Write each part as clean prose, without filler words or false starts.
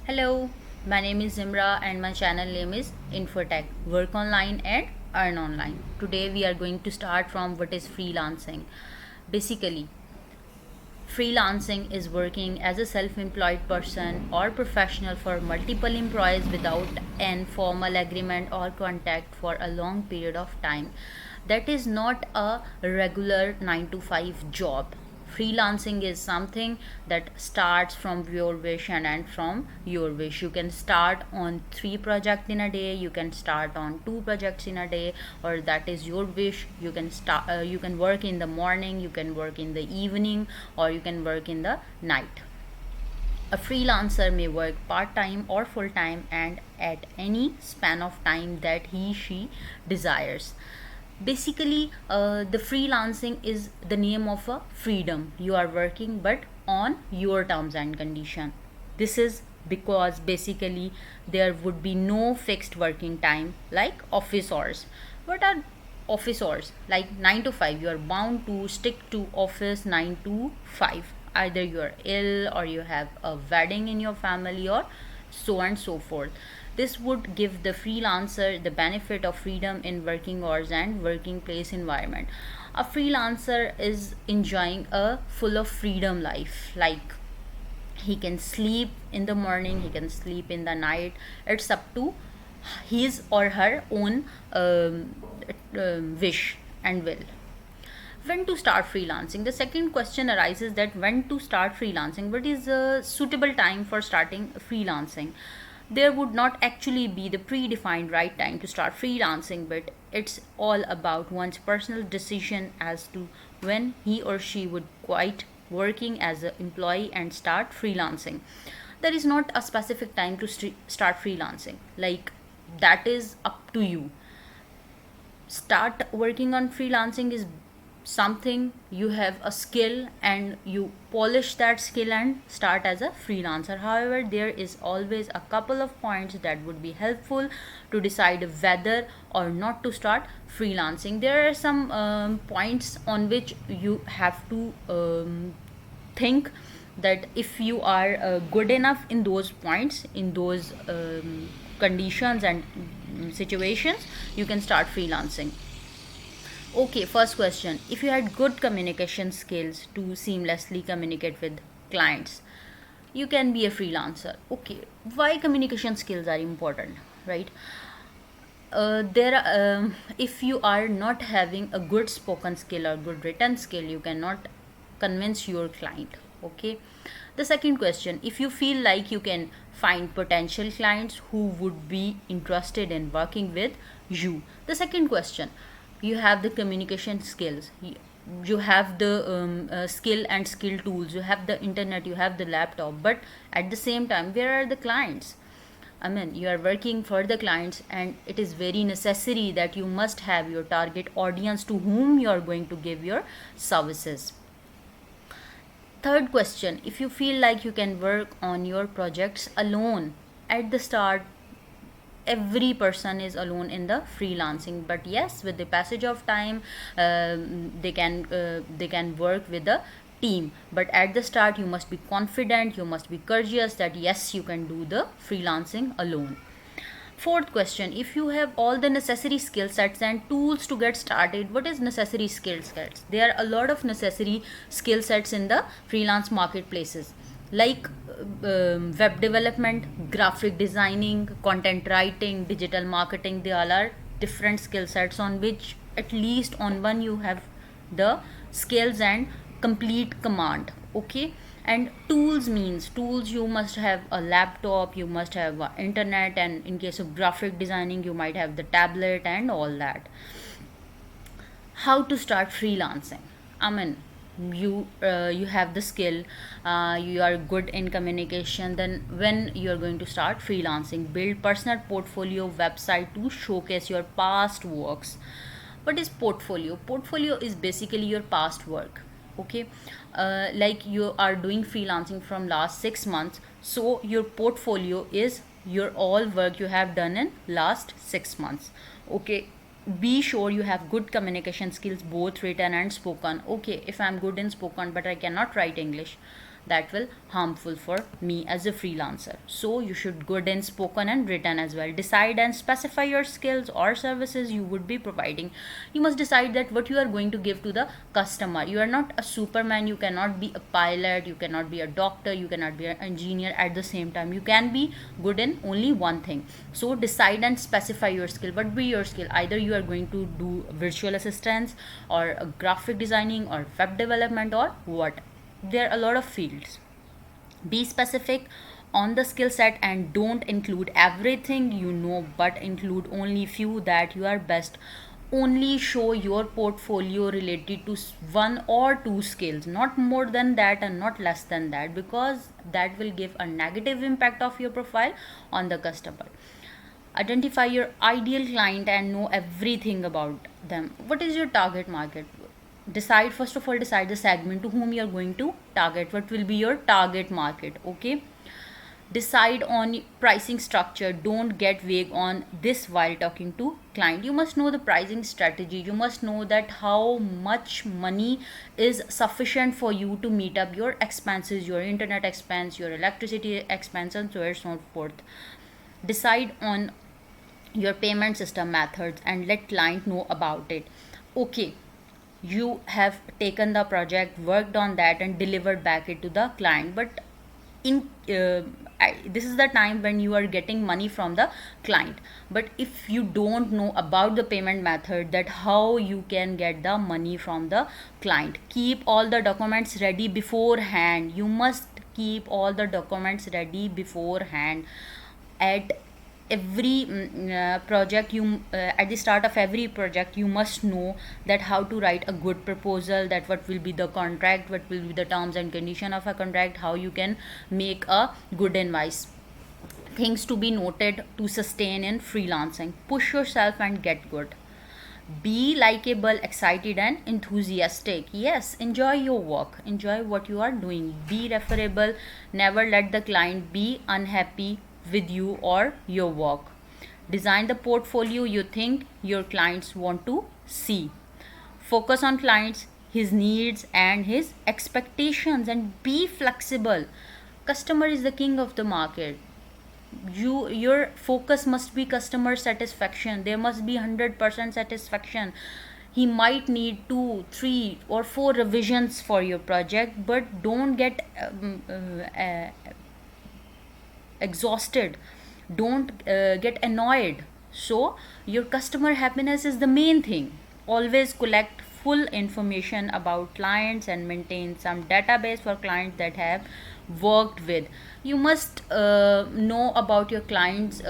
Hello, my name is Zimra and my channel name is Infotech. Work online and earn online. Today we are going to start from what is freelancing. Basically, freelancing is working as a self-employed person or professional for multiple employees without an formal agreement or contract for a long period of time. That is not a regular 9 to 5 job. Freelancing is something that starts from your wish and end from your wish. You can start on 3 projects in a day, you can start on 2 projects in a day, or that is your wish. You can start you can work in the morning, you can work in the evening, or you can work in the night. A freelancer may work part time or full time and at any span of time that he/she desires. Basically, the freelancing is the name of a freedom. You are working but on your terms and condition. This is because basically there would be no fixed working time like office hours. What are office hours? Like 9 to 5, you are bound to stick to office 9 to 5. Either you are ill or you have a wedding in your family or so on and so forth. This would give the freelancer the benefit of freedom in working hours and working place environment. A freelancer is enjoying a full of freedom life. Like, he can sleep in the morning, he can sleep in the night. It's up to his or her own wish and will. When to start freelancing? The second question arises that when to start freelancing? What is a suitable time for starting freelancing? There would not actually be the predefined right time to start freelancing, but it's all about one's personal decision as to when he or she would quit working as an employee and start freelancing. There is not a specific time to start freelancing. Like, that is up to you. Start working on freelancing is something you have a skill and you polish that skill and start as a freelancer. However, there is always a couple of points that would be helpful to decide whether or not to start freelancing. There are some points on which you have to think that if you are good enough in those points, in those conditions and situations, you can start freelancing. Okay, first question. If you had good communication skills to seamlessly communicate with clients, you can be a freelancer. Okay, why communication skills are important, right? If you are not having a good spoken skill or good written skill, you cannot convince your client. Okay. The second question, if you feel like you can find potential clients who would be interested in working with you. The second question, you have the communication skills, you have the skill and skill tools, you have the internet, you have the laptop, but at the same time, where are the clients? I mean, you are working for the clients, and it is very necessary that you must have your target audience to whom you are going to give your services. Third question, if you feel like you can work on your projects alone. At the start, every person is alone in the freelancing, but yes, with the passage of time, they can work with a team. But at the start, you must be confident, you must be courageous that yes, you can do the freelancing alone. Fourth question, if you have all the necessary skill sets and tools to get started. What is necessary skill sets? There are a lot of necessary skill sets in the freelance marketplaces, like web development, graphic designing, content writing, digital marketing. They all are different skill sets on which at least on one you have the skills and complete command. Okay. And tools means tools, you must have a laptop, you must have internet, and in case of graphic designing, you might have the tablet and all that. How to start freelancing? I mean, you have the skill, you are good in communication. Then when you are going to start freelancing, build personal portfolio website to showcase your past works. What is portfolio? Portfolio is basically your past work. Okay. Like, you are doing freelancing from last 6 months, so your portfolio is your all work you have done in last 6 months. Okay. Be sure you have good communication skills, both written and spoken. Okay, if I'm good in spoken but I cannot write English, that will harmful for me as a freelancer. So you should good in spoken and written as well. Decide and specify your skills or services you would be providing. You must decide that what you are going to give to the customer. You are not a superman, you cannot be a pilot, you cannot be a doctor, you cannot be an engineer at the same time. You can be good in only one thing. So decide and specify your skill. What be your skill? Either you are going to do virtual assistance or graphic designing or web development or what. There are a lot of fields. Be specific on the skill set and don't include everything you know, but include only few that you are best. Only show your portfolio related to one or two skills, not more than that and not less than that, because that will give a negative impact of your profile on the customer. Identify your ideal client and know everything about them. What is your target market? Decide, first of all, decide the segment to whom you are going to target. What will be your target market? Okay. Decide on pricing structure. Don't get vague on this while talking to client. You must know the pricing strategy. You must know that how much money is sufficient for you to meet up your expenses, your internet expense, your electricity expense, and so on and so forth. Decide on your payment system methods and let client know about it. Okay, you have taken the project, worked on that, and delivered back it to the client, but in this is the time when you are getting money from the client. But if you don't know about the payment method, that how you can get the money from the client, keep all the documents ready beforehand. You must keep all the documents ready beforehand. At every project, you at the start of every project, you must know that how to write a good proposal, that what will be the contract, what will be the terms and condition of a contract, how you can make a good invoice. Things to be noted to sustain in freelancing: push yourself and get good. Be likable, excited, and enthusiastic. Yes, enjoy your work, enjoy what you are doing. Be referable. Never let the client be unhappy with you or your work. Design the portfolio you think your clients want to see. Focus on clients, his needs and his expectations, and be flexible. Customer is the king of the market. Your focus must be customer satisfaction. There must be 100% satisfaction. He might need 2, 3, or 4 revisions for your project, but don't get exhausted, don't get annoyed. So your customer happiness is the main thing. Always collect full information about clients and maintain some database for clients that have worked with. You must know about your clients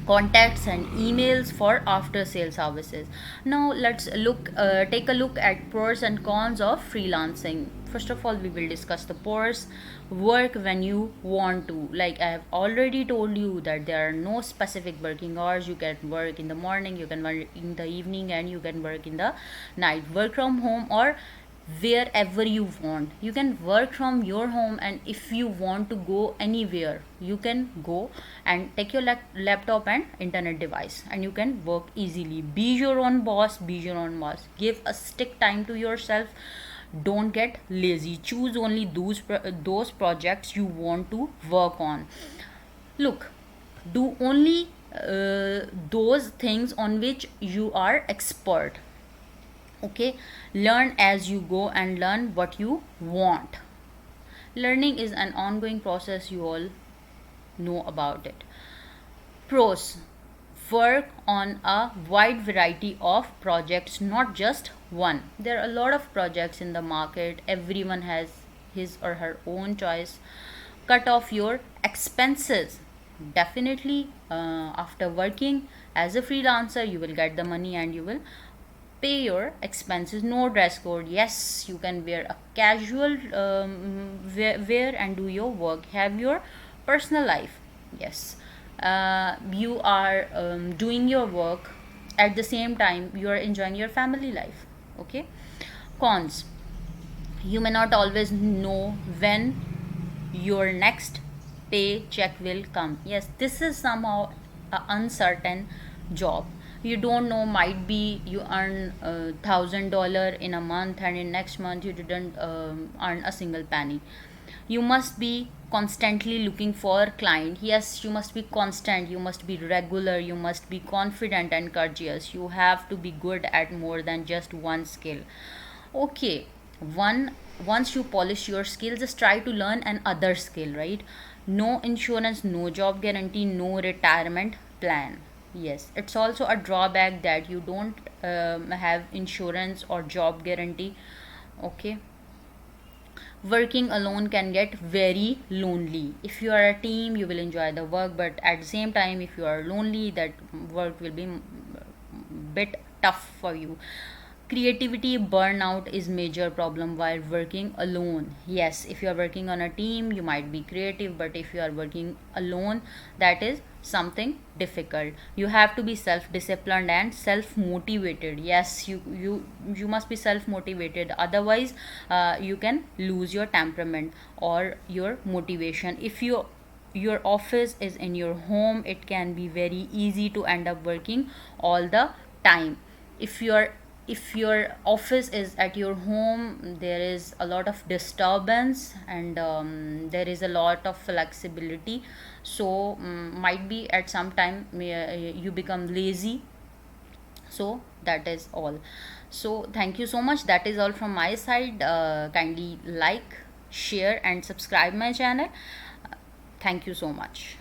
contacts and emails for after sale services. Now let's take a look at pros and cons of freelancing. First of all, we will discuss the pros. Work when you want to. Like I have already told you that there are no specific working hours. You can work in the morning, you can work in the evening, and you can work in the night. Work from home or wherever you want. You can work from your home, and if you want to go anywhere, you can go and take your laptop and internet device, and you can work easily. Be your own boss, be your own boss. Give a stick time to yourself. Don't get lazy. Choose only those projects you want to work on. Look, do only those things on which you are expert. Okay, learn as you go and learn what you want. Learning is an ongoing process, you all know about it. Pros: work on a wide variety of projects, not just one. There are a lot of projects in the market, everyone has his or her own choice. Cut off your expenses. Definitely, after working as a freelancer, you will get the money and you will pay your expenses. No dress code. Yes, you can wear a casual wear and do your work. Have your personal life. Yes, you are doing your work, at the same time you are enjoying your family life. Okay. Cons: you may not always know when your next paycheck will come. Yes, this is somehow a uncertain job. You don't know, might be you earn $1,000 in a month, and in next month you didn't earn a single penny. You must be constantly looking for client. Yes, you must be constant, you must be regular, you must be confident and courteous. You have to be good at more than just one skill. Okay, one once you polish your skill, just try to learn another skill, right? No insurance, no job guarantee, no retirement plan. Yes, it's also a drawback that you don't have insurance or job guarantee. Okay, working alone can get very lonely. If you are a team, you will enjoy the work, but at the same time, if you are lonely, that work will be bit tough for you. Creativity burnout is major problem while working alone. Yes, if you are working on a team, you might be creative, but if you are working alone, that is something difficult. You have to be self disciplined and self motivated. Yes, you must be self motivated, otherwise you can lose your temperament or your motivation. If your office is in your home, it can be very easy to end up working all the time. If your office is at your home, there is a lot of disturbance, and there is a lot of flexibility. So might be at some time you become lazy. So that is all. So thank you so much, that is all from my side. Kindly like, share and subscribe my channel. Thank you so much.